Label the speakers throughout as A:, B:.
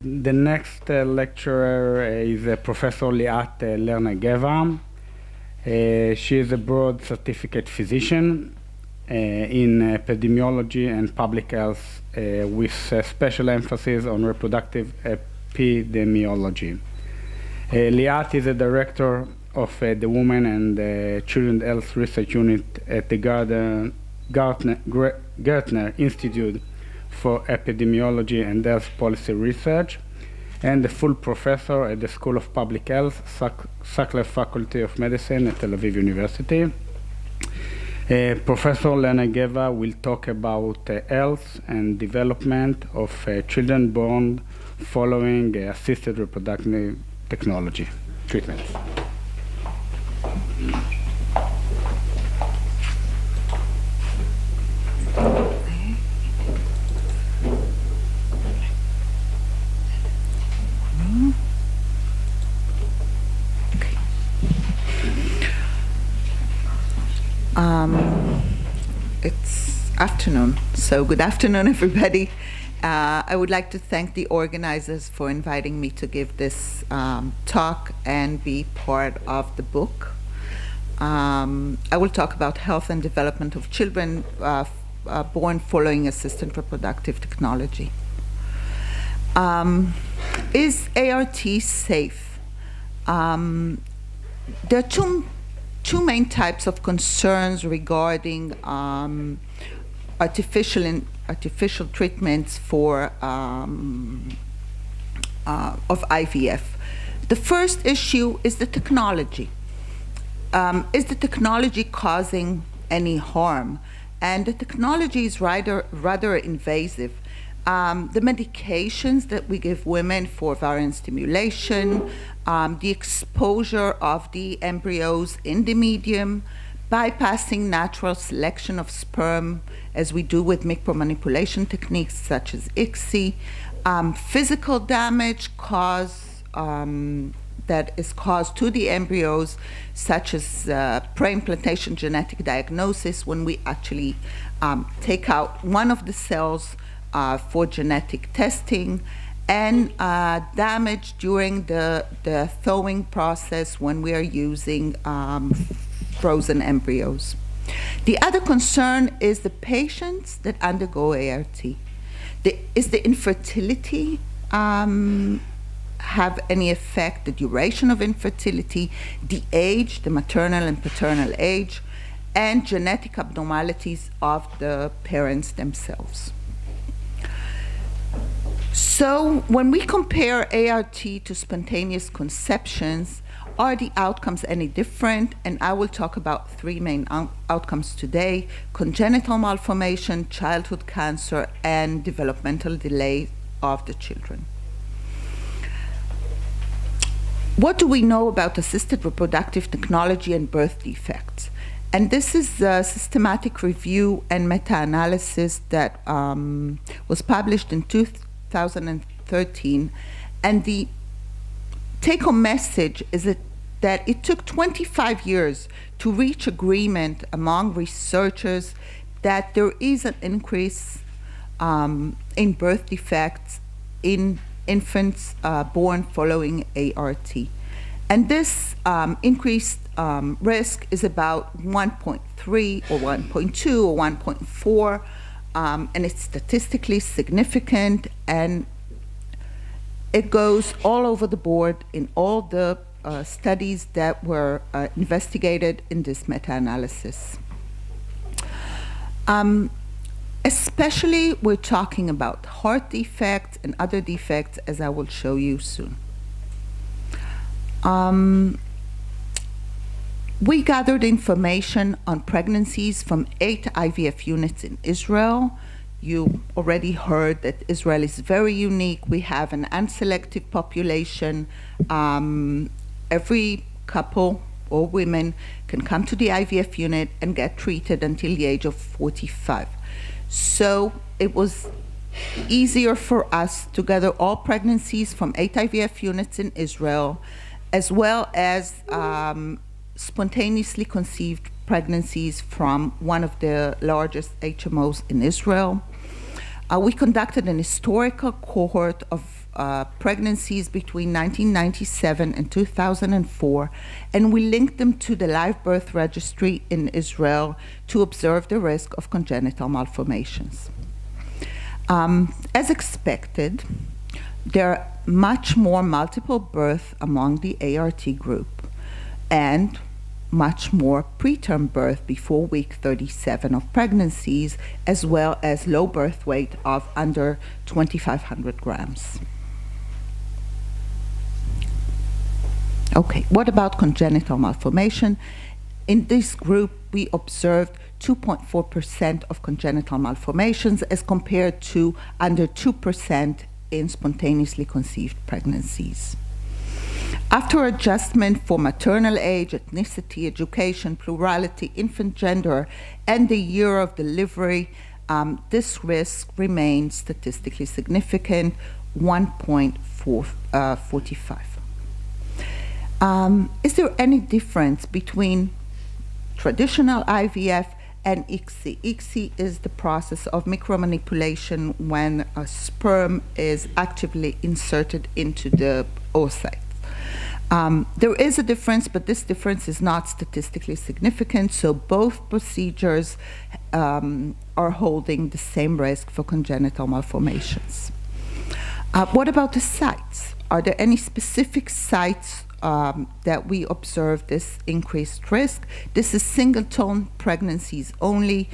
A: The next lecturer is Professor Liat Lerner-Geva. She is a board certificate physician in epidemiology and public health with special emphasis on reproductive epidemiology. Liat is a director of the Women and Children's Health Research Unit at the Gertner Institute for Epidemiology and Health Policy Research, and a full professor at the School of Public Health, Sackler Faculty of Medicine at Tel Aviv University. Professor Lerner-Geva will talk about health and development of children born following assisted reproductive technology treatments.
B: It's afternoon, so good afternoon, everybody. I would like to thank the organizers for inviting me to give this talk and be part of the book. I will talk about health and development of children born following assisted reproductive technology. Is ART safe? There are two main types of concerns regarding artificial treatments for of IVF. The first issue is the technology. Is the technology causing any harm? And the technology is rather invasive. The medications that we give women for ovarian stimulation, the exposure of the embryos in the medium, bypassing natural selection of sperm, as we do with micromanipulation techniques such as ICSI, physical damage that is caused to the embryos, such as pre-implantation genetic diagnosis, when we actually take out one of the cells for genetic testing, and damage during the thawing process when we are using frozen embryos. The other concern is the patients that undergo ART. Is the infertility have any effect, the duration of infertility, the age, the maternal and paternal age, and genetic abnormalities of the parents themselves. So when we compare ART to spontaneous conceptions, are the outcomes any different? And I will talk about three main outcomes today: congenital malformation, childhood cancer, and developmental delay of the children. What do we know about assisted reproductive technology and birth defects? And this is a systematic review and meta-analysis that was published in 2013, and the take-home message is that it took 25 years to reach agreement among researchers that there is an increase in birth defects in infants born following ART. And this increased risk is about 1.3 or 1.2 or 1.4, and it's statistically significant, and it goes all over the board in all the studies that were investigated in this meta-analysis. Especially we're talking about heart defects and other defects, as I will show you soon. We gathered information on pregnancies from 8 IVF units in Israel. You already heard that Israel is very unique. We have an unselected population. Every couple or women can come to the IVF unit and get treated until the age of 45. So it was easier for us to gather all pregnancies from 8 IVF units in Israel, as well as spontaneously conceived pregnancies from one of the largest HMOs in Israel. We conducted an historical cohort of pregnancies between 1997 and 2004, and we linked them to the live birth registry in Israel to observe the risk of congenital malformations. As expected, there are much more multiple birth among the ART group and much more preterm birth before week 37 of pregnancies, as well as low birth weight of under 2,500 grams. Okay, what about congenital malformation? In this group, we observed 2.4% of congenital malformations as compared to under 2% in spontaneously conceived pregnancies. After adjustment for maternal age, ethnicity, education, plurality, infant gender, and the year of delivery, this risk remains statistically significant, 1.45. Is there any difference between traditional IVF and ICSI? ICSI is the process of micromanipulation when a sperm is actively inserted into the oocyte. There is a difference, but this difference is not statistically significant, so both procedures are holding the same risk for congenital malformations. What about the sites? Are there any specific sites that we observe this increased risk? This is single-tone pregnancies only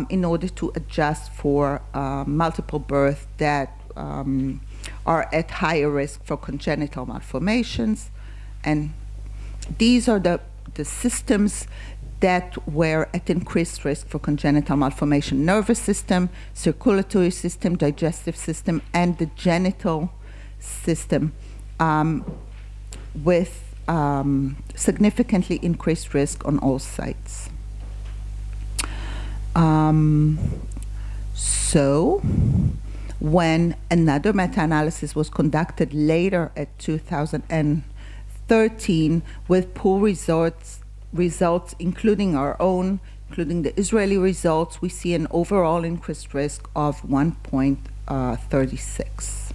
B: in order to adjust for multiple birth that are at higher risk for congenital malformations. And these are the systems that were at increased risk for congenital malformation: nervous system, circulatory system, digestive system, and the genital system, with significantly increased risk on all sites. So when another meta-analysis was conducted later at 2013 with pool results including our own, including the Israeli results, we see an overall increased risk of 1.36.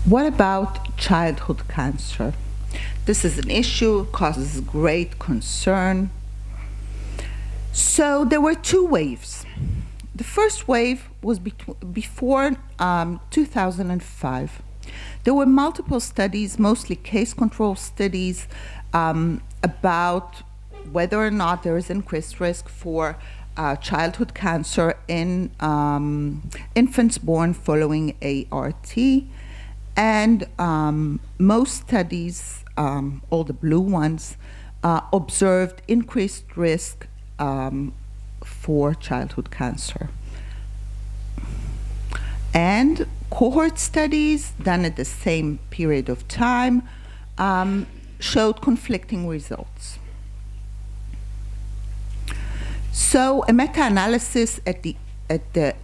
B: What about childhood cancer? This is an issue, causes great concern. So there were two waves. The first wave was before 2005. There were multiple studies, mostly case control studies, about whether or not there is increased risk for childhood cancer in infants born following ART. And most studies, all the blue ones, observed increased risk for childhood cancer. And cohort studies done at the same period of time showed conflicting results. So a meta-analysis at the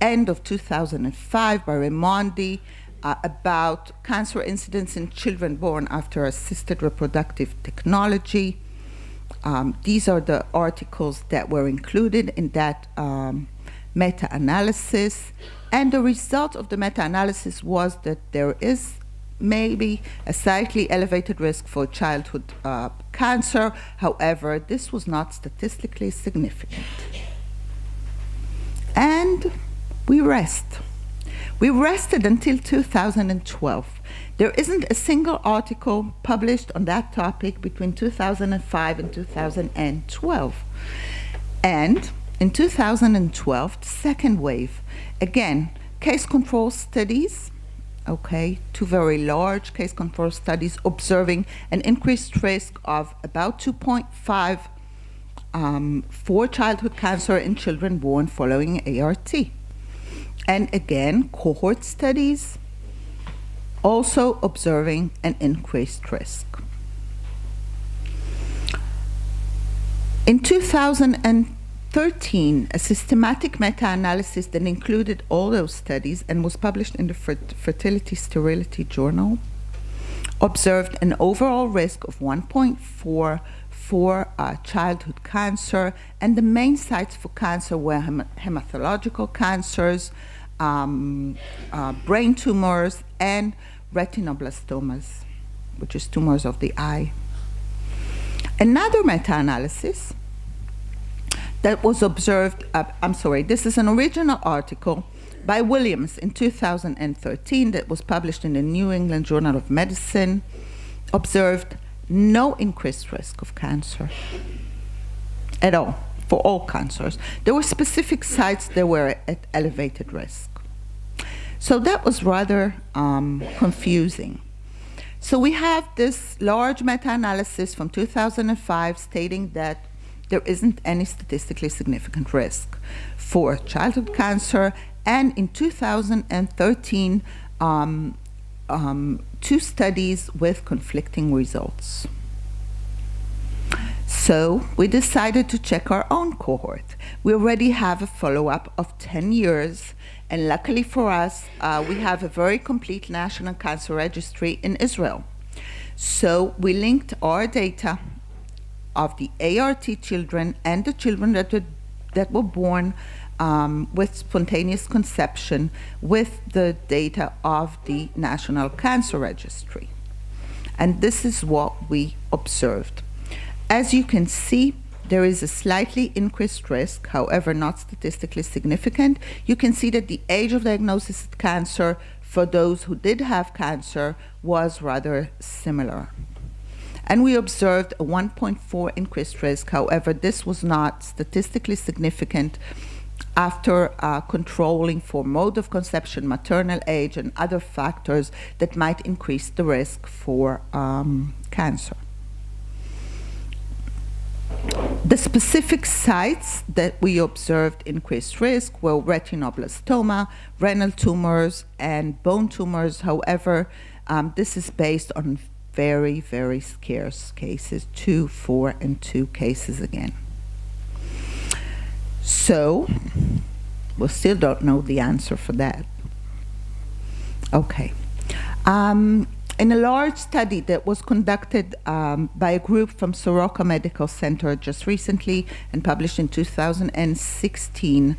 B: end of 2005 by Raimondi about cancer incidence in children born after assisted reproductive technology. These are the articles that were included in that meta-analysis. And the result of the meta-analysis was that there is maybe a slightly elevated risk for childhood cancer. However, this was not statistically significant. And we rest. We rested until 2012. There isn't a single article published on that topic between 2005 and 2012. And in 2012, the second wave, again, case control studies, okay, two very large case control studies observing an increased risk of about 2.5 for childhood cancer in children born following ART. And again, cohort studies also observing an increased risk. In 2013, a systematic meta-analysis that included all those studies and was published in the Fertility Sterility Journal observed an overall risk of 1.4 for childhood cancer, and the main sites for cancer were hematological cancers, brain tumors, and retinoblastomas, which is tumors of the eye. Another meta-analysis that was observed, this is an original article by Williams in 2013 that was published in the New England Journal of Medicine, observed no increased risk of cancer at all, for all cancers. There were specific sites that were at elevated risk. So that was rather confusing. So we have this large meta-analysis from 2005 stating that there isn't any statistically significant risk for childhood cancer, and in 2013, two studies with conflicting results. So we decided to check our own cohort. We already have a follow-up of 10 years, and luckily for us, we have a very complete National Cancer Registry in Israel. So we linked our data of the ART children and the children that were born with spontaneous conception with the data of the National Cancer Registry. And this is what we observed. As you can see, there is a slightly increased risk, however not statistically significant. You can see that the age of diagnosis of cancer for those who did have cancer was rather similar. And we observed a 1.4 increased risk. However, this was not statistically significant after controlling for mode of conception, maternal age, and other factors that might increase the risk for cancer. The specific sites that we observed increased risk were retinoblastoma, renal tumors, and bone tumors. However, this is based on very, very scarce cases, 2, 4, and 2 cases again. So, we still don't know the answer for that. Okay. In a large study that was conducted by a group from Soroka Medical Center just recently and published in 2016,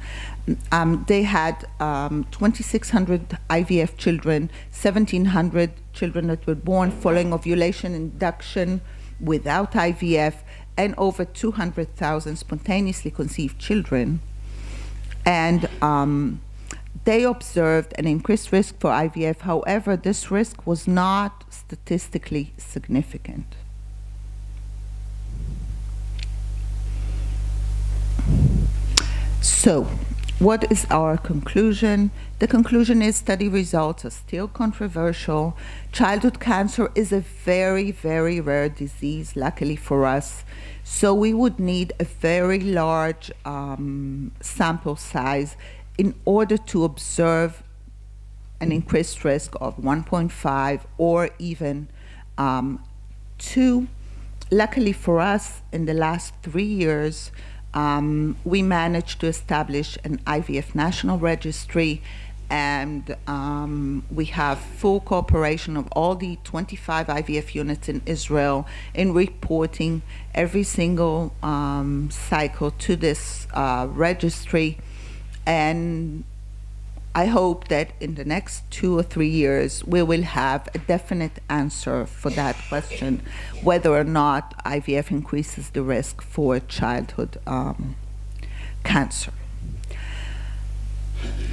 B: they had 2,600 IVF children, 1,700 children that were born following ovulation induction without IVF, and over 200,000 spontaneously conceived children. And they observed an increased risk for IVF. However, this risk was not statistically significant. So, what is our conclusion? The conclusion is study results are still controversial. Childhood cancer is a very, very rare disease, luckily for us. So we would need a very large sample size in order to observe an increased risk of 1.5 or even 2. Luckily for us, in the last 3 years, we managed to establish an Ivf National Registry, and we have full cooperation of all the 25 IVF units in Israel in reporting every single cycle to this registry. And I hope that in the next 2 or 3 years, we will have a definite answer for that question, whether or not IVF increases the risk for childhood cancer.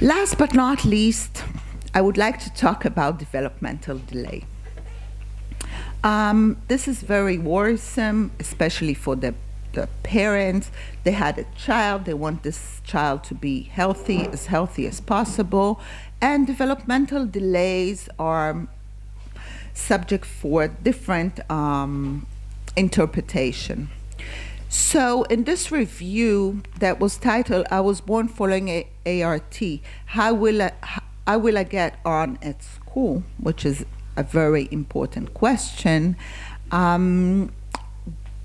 B: Last but not least, I would like to talk about developmental delay. This is very worrisome, especially for the parents. They had a child, they want this child to be healthy as possible, and developmental delays are subject for different interpretation. So in this review that was titled, I Was Born Following ART, How Will I Get On at School, which is a very important question,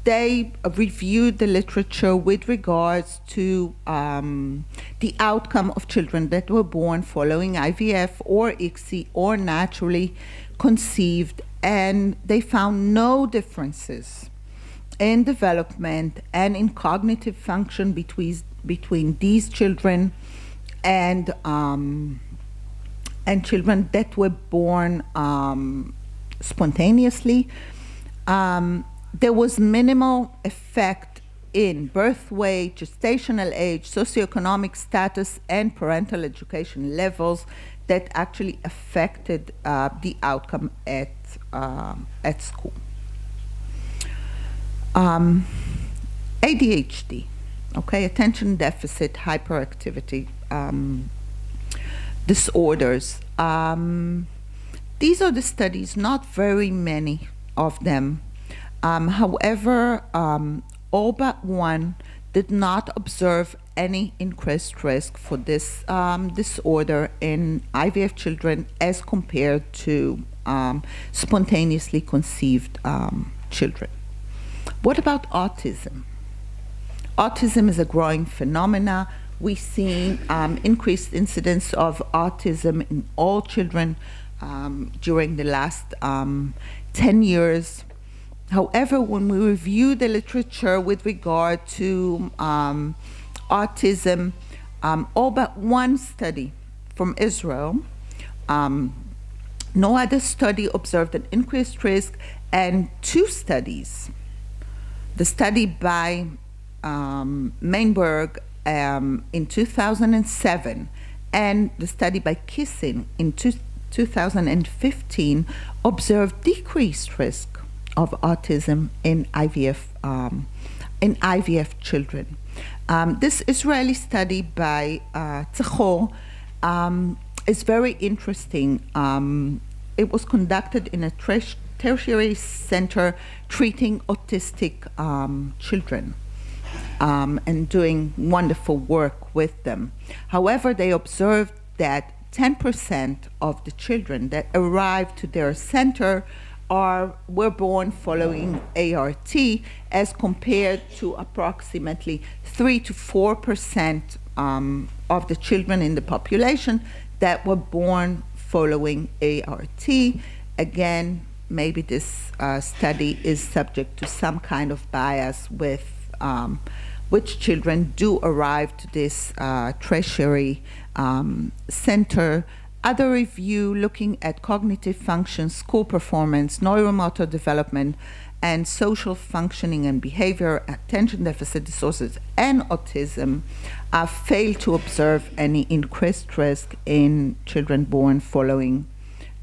B: they reviewed the literature with regards to the outcome of children that were born following IVF or ICSI or naturally conceived, and they found no differences in development and in cognitive function between these children and and children that were born spontaneously. There was minimal effect in birth weight, gestational age, socioeconomic status, and parental education levels that actually affected the outcome at school. ADHD, okay, attention deficit hyperactivity disorders. These are the studies, not very many of them. However, all but one did not observe any increased risk for this disorder in IVF children as compared to spontaneously conceived children. What about autism? Autism is a growing phenomena. We've seen increased incidence of autism in all children during the last 10 years. However, when we review the literature with regard to autism, all but one study from Israel, no other study observed an increased risk, and two studies, the study by Mainberg in 2007 and the study by Kissin in 2015, observed decreased risk of autism in IVF children. This Israeli study by Tzachor is very interesting. It was conducted in a tertiary center treating autistic children and doing wonderful work with them. However, they observed that 10% of the children that arrived to their center were born following ART, as compared to approximately 3 to 4% of the children in the population that were born following ART. Again, maybe this study is subject to some kind of bias with which children do arrive to this tertiary center. Other review looking at cognitive function, school performance, neuromotor development, and social functioning and behavior, attention deficit disorders, and autism failed to observe any increased risk in children born following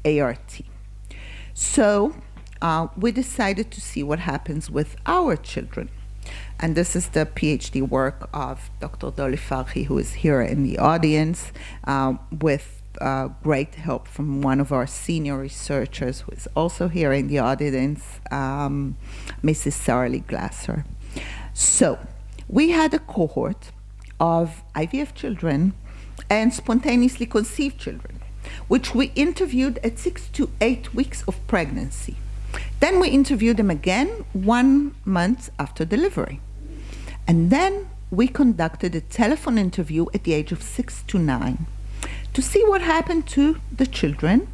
B: ART. So we decided to see what happens with our children. And this is the PhD work of Dr. Dolly Farhi, who is here in the audience, with great help from one of our senior researchers, who is also here in the audience, Mrs. Sarah Lee Glasser. So we had a cohort of IVF children and spontaneously conceived children, which we interviewed at 6 to 8 weeks of pregnancy. Then we interviewed them again 1 month after delivery. And then we conducted a telephone interview at the age of 6 to 9 to see what happened to the children,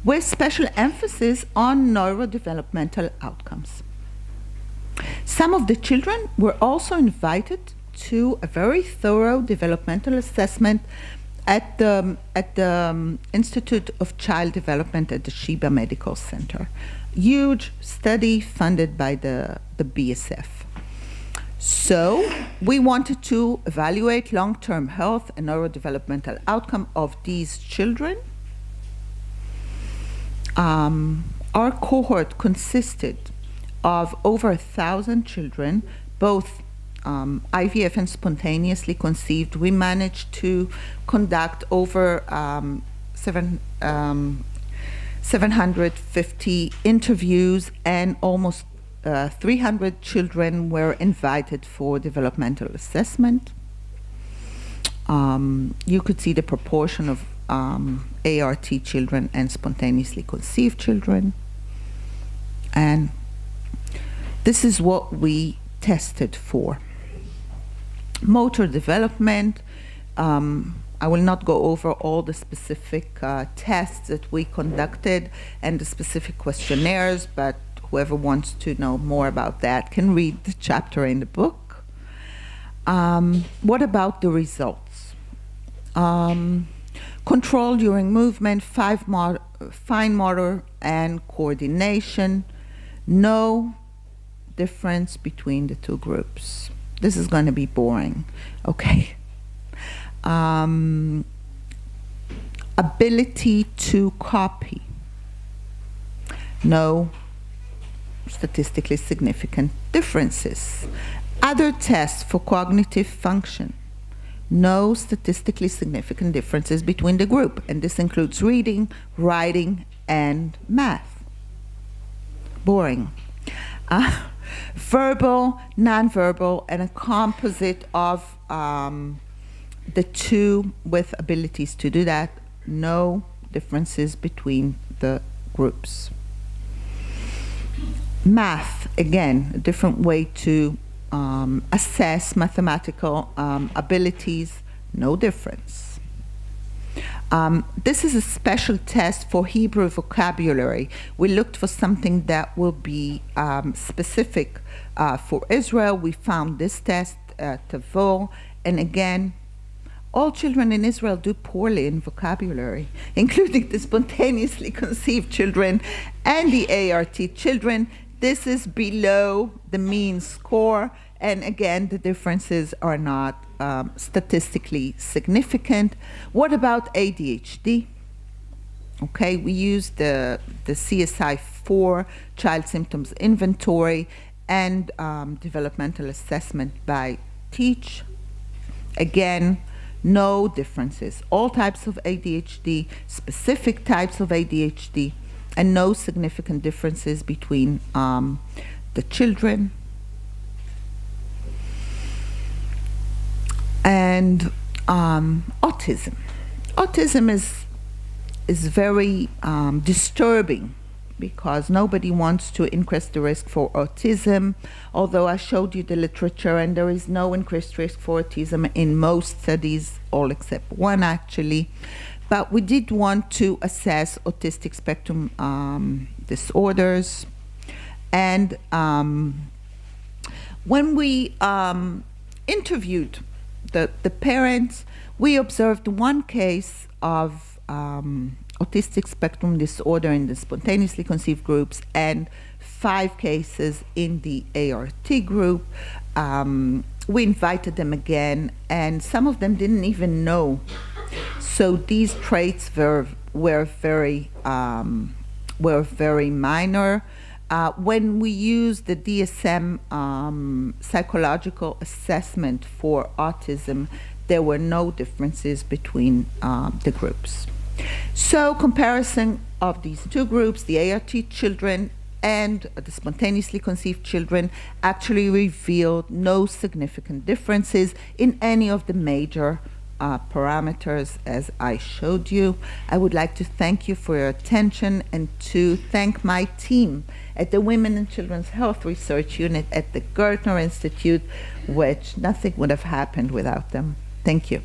B: with special emphasis on neurodevelopmental outcomes. Some of the children were also invited to a very thorough developmental assessment at the Institute of Child Development at the Sheba Medical Center. Huge study funded by the BSF. So we wanted to evaluate long-term health and neurodevelopmental outcome of these children. Our cohort consisted of over 1,000 children, both IVF and spontaneously conceived. We managed to conduct over 750 interviews, and almost 300 children were invited for developmental assessment. You could see the proportion of ART children and spontaneously conceived children. And this is what we tested for. Motor development. I will not go over all the specific tests that we conducted and the specific questionnaires, but whoever wants to know more about that can read the chapter in the book. What about the results? Control during movement, fine motor and coordination. No difference between the two groups. This is going to be boring, okay? Ability to copy. No statistically significant differences. Other tests for cognitive function. No statistically significant differences between the group, and this includes reading, writing, and math. Boring. Verbal, nonverbal, and a composite of the two with abilities to do that. No differences between the groups. Math, again, a different way to assess mathematical abilities, no difference. This is a special test for Hebrew vocabulary. We looked for something that will be specific for Israel. We found this test, Tavor, and again, all children in Israel do poorly in vocabulary, including the spontaneously conceived children and the ART children. This is below the mean score, and again, the differences are not statistically significant. What about ADHD? Okay, we used the CSI-4 Child Symptoms Inventory and developmental assessment by TEACH. Again, no differences. All types of ADHD, specific types of ADHD, and no significant differences between the children. And autism. Autism is very disturbing because nobody wants to increase the risk for autism, although I showed you the literature and there is no increased risk for autism in most studies, all except one actually. But we did want to assess autistic spectrum disorders. And when we interviewed the parents, we observed one case of autistic spectrum disorder in the spontaneously conceived groups and 5 cases in the ART group. We invited them again, and some of them didn't even know. So these traits were very minor. When we used the DSM psychological assessment for autism, there were no differences between the groups. So comparison of these two groups, the ART children and the spontaneously conceived children, actually revealed no significant differences in any of the major parameters as I showed you. I would like to thank you for your attention and to thank my team at the Women and Children's Health Research Unit at the Gertner Institute, which nothing would have happened without them. Thank you.